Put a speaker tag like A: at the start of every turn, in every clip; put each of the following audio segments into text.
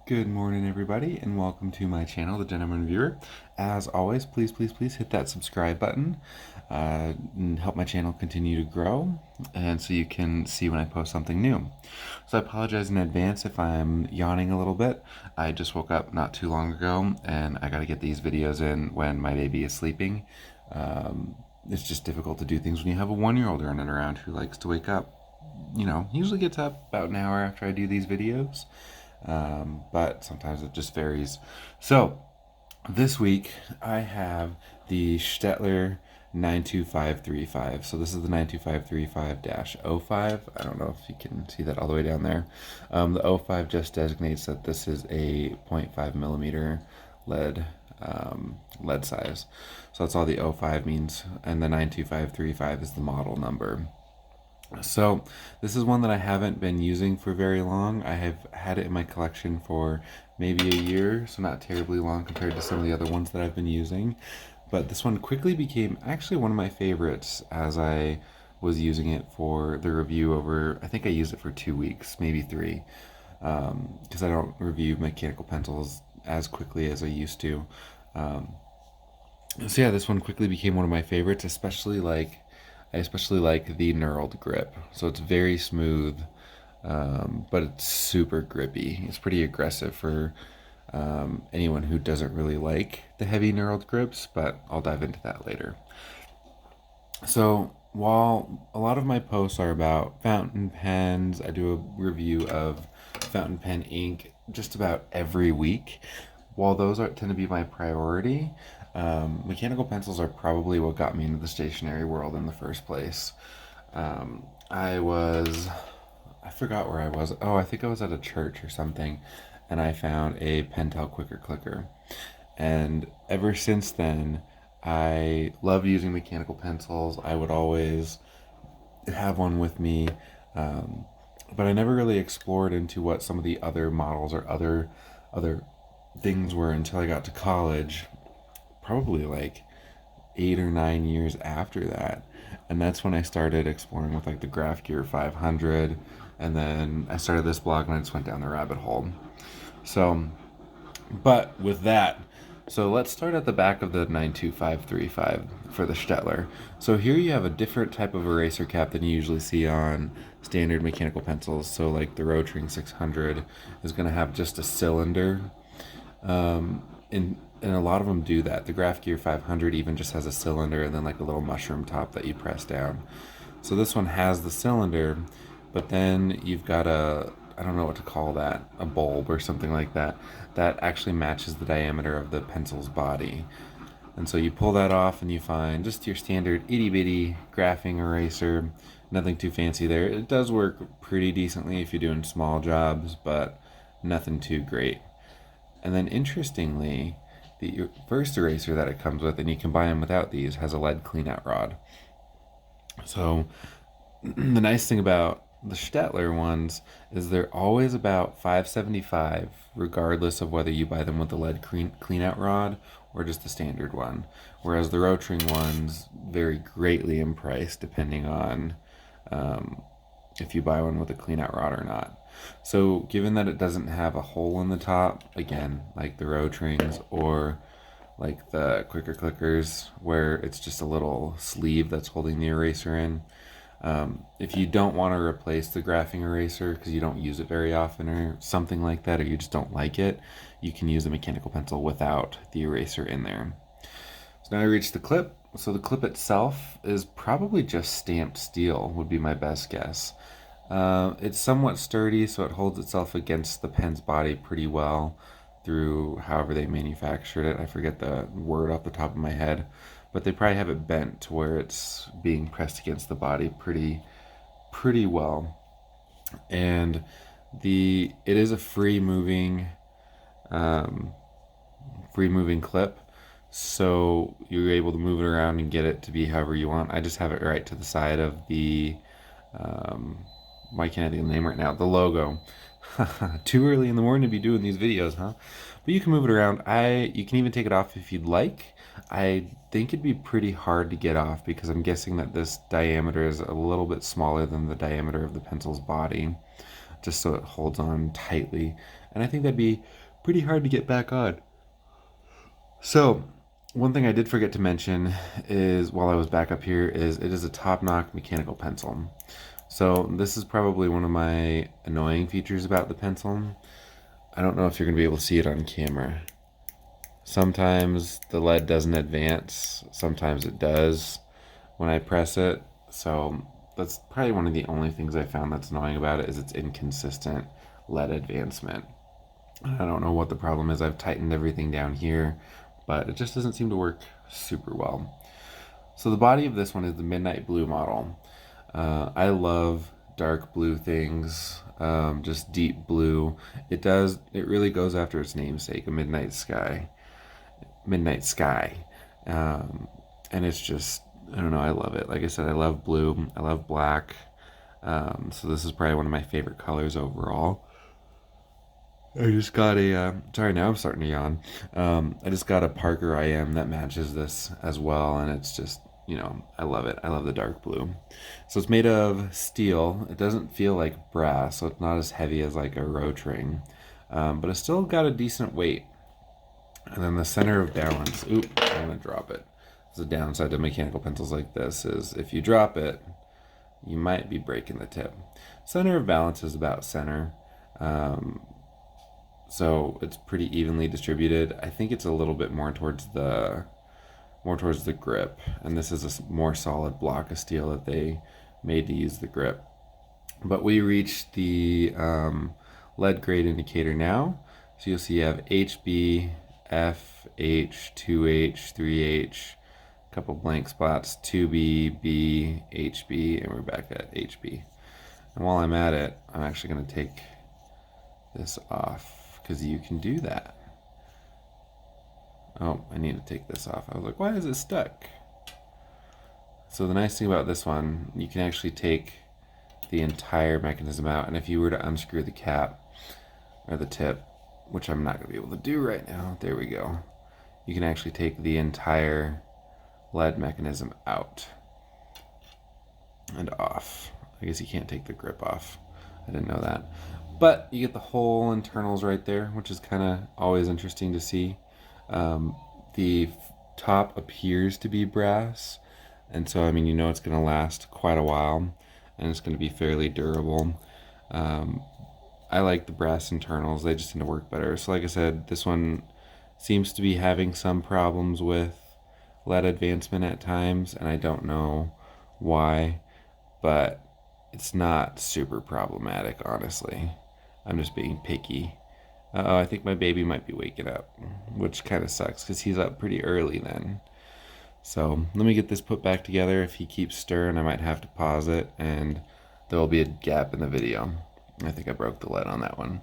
A: Good morning, everybody, and welcome to my channel, The Gentleman Viewer. As always, please hit that subscribe button and help my channel continue to grow, and so you can see when I post something new. So I apologize in advance if I'm yawning a little bit. I just woke up not too long ago, and I got to get these videos in when my baby is sleeping. It's just difficult to do things when you have a 1-year-old running around who likes to wake up. He usually gets up about an hour after I do these videos. But sometimes it just varies. So this week I have the Staedtler 92535. So this is the 92535-05. I don't know if you can see that all the way down there. The 05 just designates that this is a 0.5 millimeter lead lead size. So that's all the 05 means, and the 92535 is the model number. So this is one that I haven't been using for very long. I have had it in my collection for maybe a year, so not terribly long compared to some of the other ones that I've been using. But this one quickly became actually one of my favorites as I was using it for the review over, I think I used it for 2 weeks, maybe 3, because I don't review mechanical pencils as quickly as I used to. So yeah, this one quickly became one of my favorites, I especially like the knurled grip. So it's very smooth, but it's super grippy. It's pretty aggressive for anyone who doesn't really like the heavy knurled grips, but I'll dive into that later. So while a lot of my posts are about fountain pens, I do a review of fountain pen ink just about every week. While those tend to be my priority, mechanical pencils are probably what got me into the stationery world in the first place. I forgot where I was. Oh, I think I was at a church or something, and I found a Pentel Quicker Clicker. And ever since then, I love using mechanical pencils. I would always have one with me, but I never really explored into what some of the other models or other things were until I got to college, probably like 8 or 9 years after that. And that's when I started exploring with like the Graph Gear 500, and then I started this blog and I just went down the rabbit hole. So, but with that, so let's start at the back of the 92535 for the Staedtler. So here you have a different type of eraser cap than you usually see on standard mechanical pencils. So like the Rotring 600 is going to have just a cylinder. And a lot of them do that. The Graph Gear 500 even just has a cylinder and then like a little mushroom top that you press down. So this one has the cylinder, but then you've got I don't know what to call that, a bulb or something like that, that actually matches the diameter of the pencil's body. And so you pull that off and you find just your standard itty bitty graphing eraser, nothing too fancy there. It does work pretty decently if you're doing small jobs, but nothing too great. And then interestingly, the first eraser that it comes with, and you can buy them without these, has a lead cleanout rod. So the nice thing about the Staedtler ones is they're always about $5.75, regardless of whether you buy them with the lead cleanout rod or just the standard one. Whereas the Rotring ones vary greatly in price depending on if you buy one with a cleanout rod or not. So given that it doesn't have a hole in the top, again, like the Rotrings or like the Quicker Clickers, where it's just a little sleeve that's holding the eraser in, if you don't want to replace the graphing eraser because you don't use it very often or something like that, or you just don't like it, you can use a mechanical pencil without the eraser in there. So now I reach the clip. So the clip itself is probably just stamped steel, would be my best guess. It's somewhat sturdy, so it holds itself against the pen's body pretty well through however they manufactured it. I forget the word off the top of my head, but they probably have it bent to where it's being pressed against the body pretty well. And it is a free moving clip, so you're able to move it around and get it to be however you want. I just have it right to the side of the why can't I think of the name right now? The logo. Too early in the morning to be doing these videos, huh? But you can move it around. You can even take it off if you'd like. I think it'd be pretty hard to get off because I'm guessing that this diameter is a little bit smaller than the diameter of the pencil's body, just so it holds on tightly. and I think that'd be pretty hard to get back on. So, one thing I did forget to mention is while I was back up here is it is a top-notch mechanical pencil. So this is probably one of my annoying features about the pencil. I don't know if you're going to be able to see it on camera. Sometimes the lead doesn't advance, sometimes it does when I press it. So that's probably one of the only things I found that's annoying about it is its inconsistent lead advancement. I don't know what the problem is. I've tightened everything down here, but it just doesn't seem to work super well. So the body of this one is the Midnight Blue model. I love dark blue things, just deep blue. It really goes after its namesake, a midnight sky. Midnight Sky. And it's just, I don't know, I love it. Like I said, I love blue, I love black. So this is probably one of my favorite colors overall. I just got sorry, now I'm starting to yawn. I just got a Parker IM that matches this as well, and it's just, I love it. I love the dark blue. So it's made of steel. It doesn't feel like brass, so it's not as heavy as like a Rotring, but it's still got a decent weight. And then the center of balance, I'm gonna drop it. The downside to mechanical pencils like this is if you drop it, you might be breaking the tip. Center of balance is about center. So it's pretty evenly distributed. I think it's a little bit more towards the grip, and this is a more solid block of steel that they made to use the grip. But we reached the lead grade indicator now. So you'll see you have HB, F, H, 2H, 3H, a couple blank spots, 2B, B, HB, and we're back at HB. And while I'm at it, I'm actually going to take this off because you can do that. Oh, I need to take this off. I was like, why is it stuck? So the nice thing about this one, you can actually take the entire mechanism out, and if you were to unscrew the cap or the tip, which I'm not going to be able to do right now, there we go. You can actually take the entire lead mechanism out and off. I guess you can't take the grip off. I didn't know that. But you get the whole internals right there, which is kind of always interesting to see. The top appears to be brass, and so it's going to last quite a while, and it's going to be fairly durable. I like the brass internals; they just seem to work better. So like I said, this one seems to be having some problems with lead advancement at times, and I don't know why, but it's not super problematic, honestly. I'm just being picky. I think my baby might be waking up, which kind of sucks because he's up pretty early then. So let me get this put back together. If he keeps stirring, I might have to pause it, and there will be a gap in the video. I think I broke the lead on that one.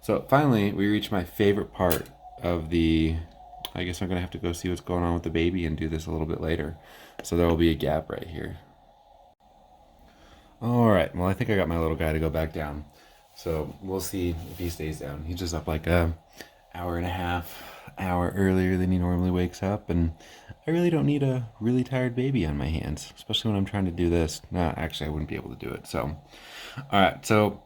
A: So finally, we reached my favorite part of I guess I'm going to have to go see what's going on with the baby and do this a little bit later. So there will be a gap right here. All right, well, I think I got my little guy to go back down. So we'll see if he stays down. He's just up like an hour and a half, hour earlier than he normally wakes up. And I really don't need a really tired baby on my hands, especially when I'm trying to do this. No, actually, I wouldn't be able to do it. So, all right. So,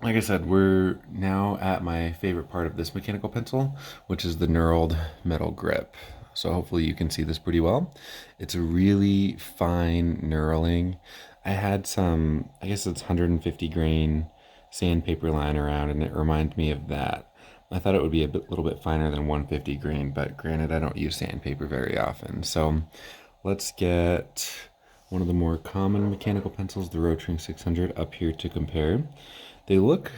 A: like I said, we're now at my favorite part of this mechanical pencil, which is the knurled metal grip. So hopefully you can see this pretty well. It's a really fine knurling. I had some, I guess it's 150 grain sandpaper lying around, and it reminded me of that. I thought it would be a little bit finer than 150 grain, but granted, I don't use sandpaper very often. So let's get one of the more common mechanical pencils, the Rotring 600, up here to compare. They look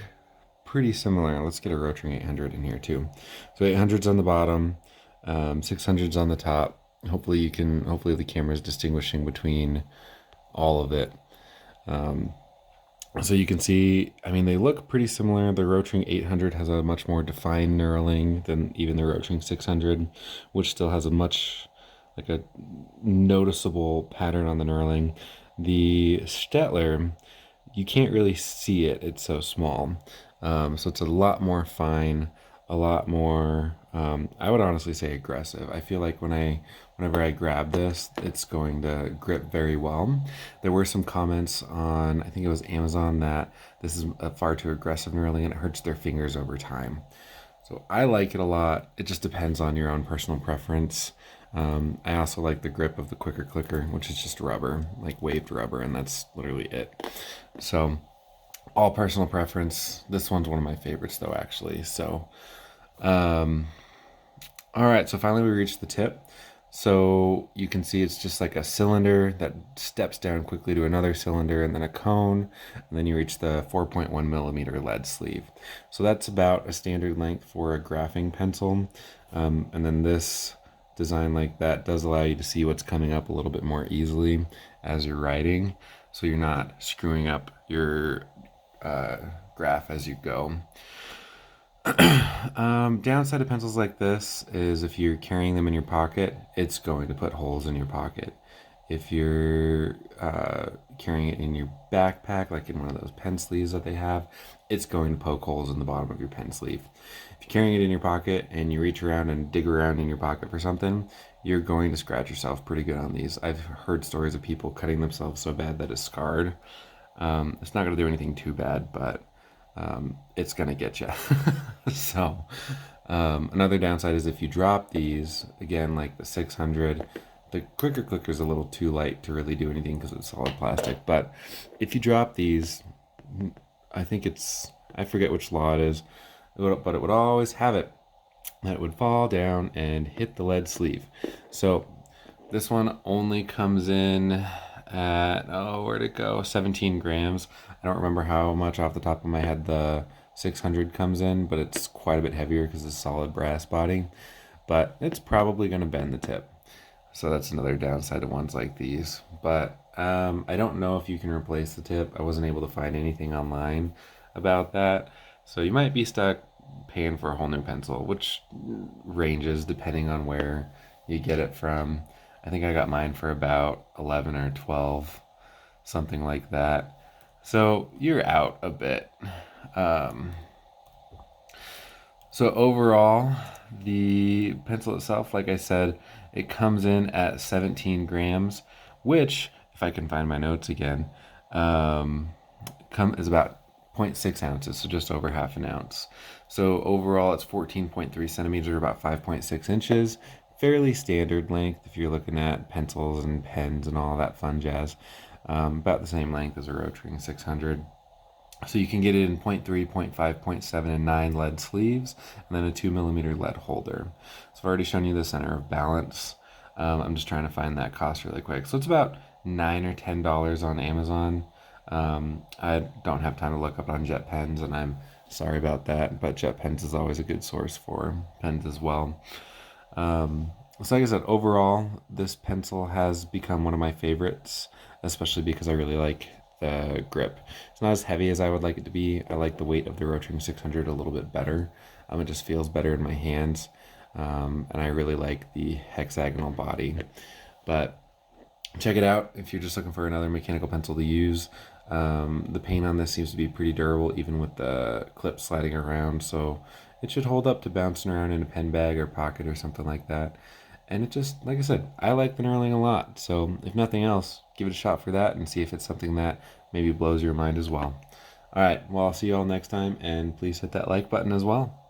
A: pretty similar. Let's get a Rotring 800 in here too. So 800's on the bottom, 600's on the top. Hopefully the camera is distinguishing between all of it. So you can see, they look pretty similar. The Rotring 800 has a much more defined knurling than even the Rotring 600, which still has a noticeable pattern on the knurling. The Staedtler, you can't really see it. It's so small. So it's a lot more fine, a lot more, I would honestly say aggressive. I feel like when I whenever I grab this, it's going to grip very well. There were some comments on, I think it was Amazon, that this is a far too aggressive knurling and it hurts their fingers over time. So I like it a lot. It just depends on your own personal preference. I also like the grip of the quicker clicker, which is just rubber, like waved rubber, and that's literally it. So all personal preference. This one's one of my favorites though, actually. So, all right, so finally we reached the tip. So you can see it's just like a cylinder that steps down quickly to another cylinder and then a cone, and then you reach the 4.1 millimeter lead sleeve. So that's about a standard length for a graphing pencil. And then this design like that does allow you to see what's coming up a little bit more easily as you're writing, so you're not screwing up your graph as you go. Downside of pencils like this is if you're carrying them in your pocket, it's going to put holes in your pocket. If you're carrying it in your backpack, like in one of those pen sleeves that they have, it's going to poke holes in the bottom of your pen sleeve. If you're carrying it in your pocket and you reach around and dig around in your pocket for something, you're going to scratch yourself pretty good on these. I've heard stories of people cutting themselves so bad that it's scarred. It's not going to do anything too bad, but it's going to get you. So another downside is if you drop these, again, like the 600, the quicker clicker is a little too light to really do anything because it's solid plastic. But if you drop these, I think I forget which law it is, but it would always have it that it would fall down and hit the lead sleeve. So this one only comes in at, where'd it go? 17 grams. I don't remember how much off the top of my head the 600 comes in, but it's quite a bit heavier because it's a solid brass body. But it's probably going to bend the tip. So that's another downside to ones like these. But I don't know if you can replace the tip. I wasn't able to find anything online about that. So you might be stuck paying for a whole new pencil, which ranges depending on where you get it from. I think I got mine for about 11 or 12, something like that. So you're out a bit. So overall, the pencil itself, like I said, it comes in at 17 grams, which, if I can find my notes again, is about 0.6 ounces, so just over half an ounce. So overall, it's 14.3 centimeters, or about 5.6 inches. Fairly standard length if you're looking at pencils and pens and all that fun jazz. About the same length as a Rotring 600. So you can get it in 0.3, 0.5, 0.7, and 9 lead sleeves, and then a 2 millimeter lead holder. So I've already shown you the center of balance. I'm just trying to find that cost really quick. So it's about $9 or $10 on Amazon. I don't have time to look up on Jet Pens, and I'm sorry about that, but Jet Pens is always a good source for pens as well. So like I said, overall, this pencil has become one of my favorites, especially because I really like the grip. It's not as heavy as I would like it to be. I like the weight of the Rotring 600 a little bit better. It just feels better in my hands. And I really like the hexagonal body. But check it out if you're just looking for another mechanical pencil to use. The paint on this seems to be pretty durable, even with the clip sliding around. So it should hold up to bouncing around in a pen bag or pocket or something like that. And it just, like I said, I like the knurling a lot. So if nothing else, give it a shot for that and see if it's something that maybe blows your mind as well. All right, well, I'll see you all next time, and please hit that like button as well.